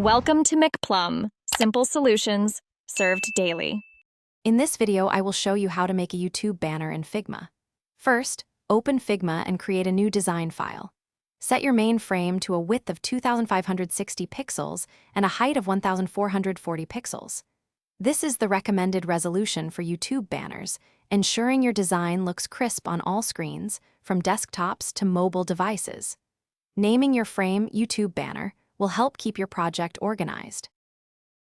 Welcome to McPlum, simple solutions served daily. In this video, I will show you how to make a YouTube banner in Figma. First, open Figma and create a new design file. Set your main frame to a width of 2,560 pixels and a height of 1,440 pixels. This is the recommended resolution for YouTube banners, ensuring your design looks crisp on all screens, from desktops to mobile devices. Naming your frame YouTube banner will help keep your project organized.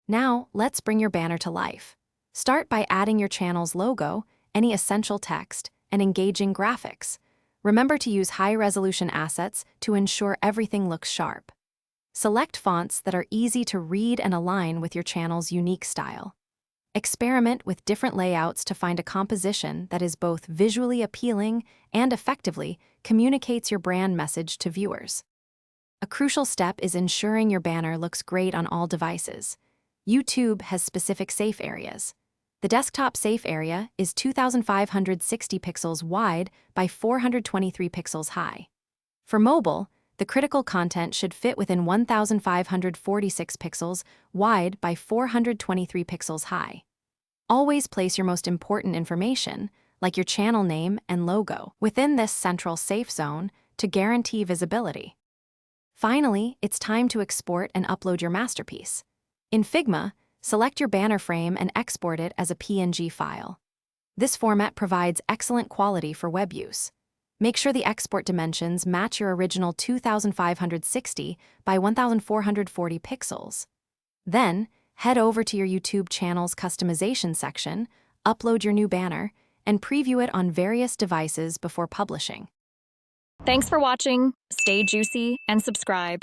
Now, let's bring your banner to life. Start by adding your channel's logo, any essential text, and engaging graphics. Remember to use high-resolution assets to ensure everything looks sharp. Select fonts that are easy to read and align with your channel's unique style. Experiment with different layouts to find a composition that is both visually appealing and effectively communicates your brand message to viewers. A crucial step is ensuring your banner looks great on all devices. YouTube has specific safe areas. The desktop safe area is 2,560 pixels wide by 423 pixels high. For mobile, the critical content should fit within 1,546 pixels wide by 423 pixels high. Always place your most important information, like your channel name and logo, within this central safe zone to guarantee visibility. Finally, it's time to export and upload your masterpiece. In Figma, select your banner frame and export it as a PNG file. This format provides excellent quality for web use. Make sure the export dimensions match your original 2,560 by 1,440 pixels. Then, head over to your YouTube channel's customization section, upload your new banner, and preview it on various devices before publishing. Thanks for watching. Stay juicy and subscribe.